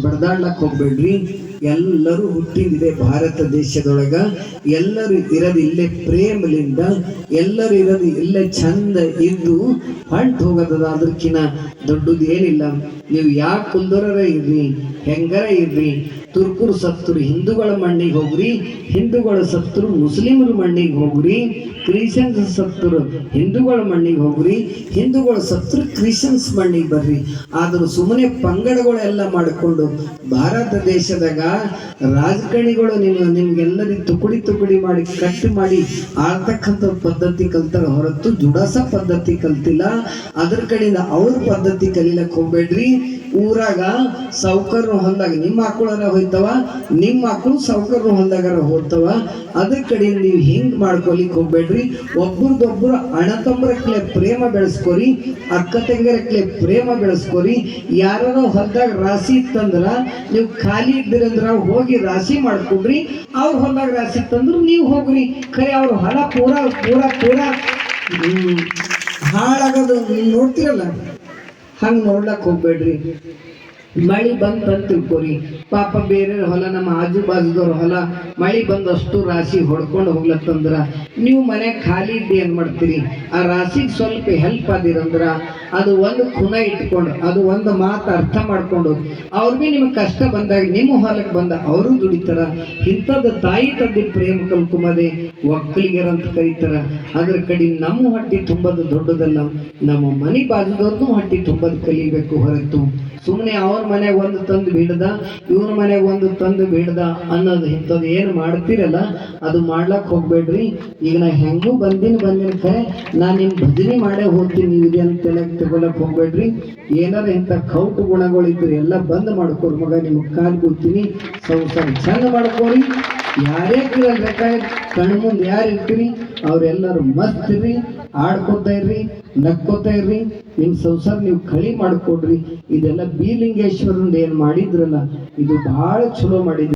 ಬಡದಾಡ್ಲಕ್ ಹೋಗ್ಬೇಡ್ರಿ. ಎಲ್ಲರೂ ಹುಟ್ಟಿದಿದೆ ಭಾರತ ದೇಶದೊಳಗ, ಎಲ್ಲರೂ ಇರೋದು ಇಲ್ಲೇ ಪ್ರೇಮಲಿಂದ, ಎಲ್ಲರೂ ಇರೋದು ಇಲ್ಲೇ ಚಂದ ಇದ್ದು ಹೊಂಟು ಹೋಗೋದದ. ಅದಕ್ಕಿನ್ನ ದೊಡ್ಡದು ಏನಿಲ್ಲ. ನೀವು ಯಾಕೆ ಕುಂದರರ ಇರ್ರಿ, ಹೆಂಗರ ಇರ್ರಿ, ತುರ್ಕರು ಸತ್ತರು ಹಿಂದೂಗಳ ಮಣ್ಣಿಗೆ ಹೋಗ್ರಿ, ಹಿಂದೂಗಳ ಸತ್ತರು ಮುಸ್ಲಿಮರ ಮಣ್ಣಿಗೆ ಹೋಗ್ರಿ, ಕ್ರಿಶ್ಚಿಯನ್ಸ್ ಸತ್ತರು ಹಿಂದೂಗಳ ಮಣ್ಣಿಗೆ ಹೋಗ್ರಿ, ಹಿಂದೂಗಳ ಸತ್ತರು ಕ್ರಿಶ್ಚಿಯನ್ಸ್ ಮಣ್ಣಿಗೆ ಬರ್ರಿ. ಆದರೂ ಸುಮ್ಮನೆ ಪಂಗಡಗಳೆಲ್ಲ ಮಾಡಿಕೊಂಡು ಭಾರತ ದೇಶದಾಗ ರಾಜಕಾರಣಿಗಳು ನಿಮ್ಗೆಲ್ಲರಿಗೆ ತುಕಡಿ ಮಾಡಿ ಕಟ್ಟು ಮಾಡಿ ಆಳ್ತಕ್ಕಂಥ ಪದ್ಧತಿ ಕಲ್ತಾರ ಹೊರತು ಜುಡಾಸ ಪದ್ಧತಿ ಕಲ್ತಿಲ್ಲ. ಅದ್ರ ಕಡೆಯಿಂದ ಅವ್ರ ಪದ್ಧತಿ ಕಲೀಲಕ್ಕೆ ಹೋಗ್ಬೇಡ್ರಿ. ಊರಾಗ ಸೌಕರ್ಯ ಹೊಲ್ದಾಗ ನಿಮ್ಮ ಮಕ್ಕಳರ ಹೋಯ್ತವ, ನಿಮ್ಮ ಮಕ್ಕಳು ಸೌಕರ್ಯ ಹೊಲ್ದಾಗರ ಹೋಗ್ತವ. ಅದ್ರ ಕಡೆಯಿಂದ ನೀವು ಹಿಂಗ್ ಮಾಡ್ಕೊಲಿಕ್ಕೆ ಹೋಗ್ಬೇಡ್ರಿ. ಒಬ್ರಿಗೊಬ್ರು ಅಣ್ಣತಮ್ಮರಕ್ಲೆ ಪ್ರೇಮ ಬೆಳೆಸ್ಕೊರಿ, ಅಕ್ಕ ತಂಗಿರಕ್ಲೆ ಪ್ರೇಮ ಬೆಳೆಸ್ಕೊರಿ. ಯಾರೋ ಹೊಲ್ದಾಗ ರಾಶಿ ಇತ್ತಂದ್ರ ನೀವು ಖಾಲಿ ಇದ್ದೀರಂದ್ರ ಹೋಗಿ ರಾಶಿ ಮಾಡ್ಕೊಡ್ರಿ. ಅವ್ರ ಹೊಲ್ದಾಗ ರಾಶಿ ಇತ್ತಂದ್ರು ನೀವು ಹೋಗ್ರಿ. ಖರೆ ಅವ್ರ ಹೊಲ ಪೂರಾ ಪೂರಾ ಪೂರಾ ಹಾಳಾಗೋದು ನೀವು ನೋಡ್ತಿರಲ್ಲ, ಹಂಗೆ ನೋಡ್ಲಕ್ಕೆ ಹೋಗ್ಬೇಡ್ರಿ. ಮಳೆ ಬಂತಂತ ತಿಳ್ಕೊರಿ. ಪಾಪ ಬೇರೆ ಹೊಲ, ನಮ್ಮ ಆಜು ಬಾಜುದವ್ರ ಹೊಲ ಮಳೆ ಬಂದಷ್ಟು ರಾಶಿ ಹೊಡ್ಕೊಂಡು ಹೋಗ್ಲತ್ತಂದ್ರ ನೀವು ಮನೆ ಖಾಲಿ ಇದ್ದು ಏನು ಮಾಡ್ತೀರಿ? ಆ ರಾಶಿಗೆ ಸ್ವಲ್ಪ ಹೆಲ್ಪ್ ಆದಿರಂದ್ರ ಅದು ಒಂದು ಖುನ ಇಟ್ಕೊಂಡು, ಅದು ಒಂದು ಮಾತು ಅರ್ಥ ಮಾಡ್ಕೊಂಡು ಅವ್ರು ಭೀ ನಿಮಗೆ ಕಷ್ಟ ಬಂದಾಗ ನಿಮ್ಮ ಹೊಲಕ್ಕೆ ಬಂದ ಅವರು ದುಡಿತಾರ. ಇಂಥದ್ದು ತಾಯಿ ತಂದೆ ಪ್ರೇಮ ಕಲ್ಕೊಂಬದೆ ಒಕ್ಕಲಿಗರಂತ ಕರೀತಾರ. ಅದ್ರ ಕಡೆ ನಮ್ಮ ಹೊಟ್ಟೆ ತುಂಬೋದು ದೊಡ್ಡದಲ್ಲ, ನಮ್ಮ ಮನೆ ಬಾಜುದವ್ರನ್ನೂ ಹೊಟ್ಟೆ ತುಂಬೋದು ಕಲಿಬೇಕು ಹೊರತು ಸುಮ್ಮನೆ ಅವ್ರ ಮನೆಗೆ ಒಂದು ತಂದು ಬಿಡ್ದ, ಇವ್ರ ಮನೆಗೆ ಒಂದು ತಂದು ಬಿಡ್ದ ಅನ್ನೋದು ಇಂಥದ್ದು ಏನು ಮಾಡ್ತೀರಲ್ಲ ಅದು ಮಾಡ್ಲಕ್ಕೆ ಹೋಗ್ಬೇಡ್ರಿ. ಈಗ ನಾ ಹೆಂಗೂ ಬಂದಿನ ಕರೆ ನಾನು ನಿಮ್ಮ ಭಜನೆ ಮಾಡೇ ಹೋಗ್ತೀನಿ, ನೀವು ಇದೆ ಅಂತೆಲ್ಲ ತಗೊಳಕ್ ಹೋಗ್ಬೇಡ್ರಿ. ಏನಾರ ಇಂಥ ಕೌಟು ಗುಣಗಳಿದ್ರು ಎಲ್ಲ ಬಂದ್ ಮಾಡ್ಕೋರಿ. ಮಗ ನಿಮ್ಗೆ ಕಾಲು ಕೂತೀನಿ, ಸಂಸಾರ ಚಂದ ಮಾಡ್ಕೋರಿ. ಯಾರೇ ಬೇಕಾಗಿ ಕಣ್ಣು ಮುಂದೆ ಯಾರು ಇರ್ತೀರಿ ಅವ್ರೆಲ್ಲರೂ ಮಸ್ತ್ ಇರ್ರಿ, ಆಡ್ಕೋತಾ ಇರ್ರಿ, ನಕ್ಕೋತಾ ಇರ್ರಿ. ನಿಮ್ಮ ಸಂಸಾರ ನೀವು ಕಳಿ ಮಾಡ್ಕೊಡ್ರಿ. ಇದೆಲ್ಲ ಬಿ ಲಿಂಗೇಶ್ವರಂದು ಏನು ಮಾಡಿದ್ರಲ್ಲ ಇದು ಭಾಳ ಚಲೋ ಮಾಡಿದ್ರಿ.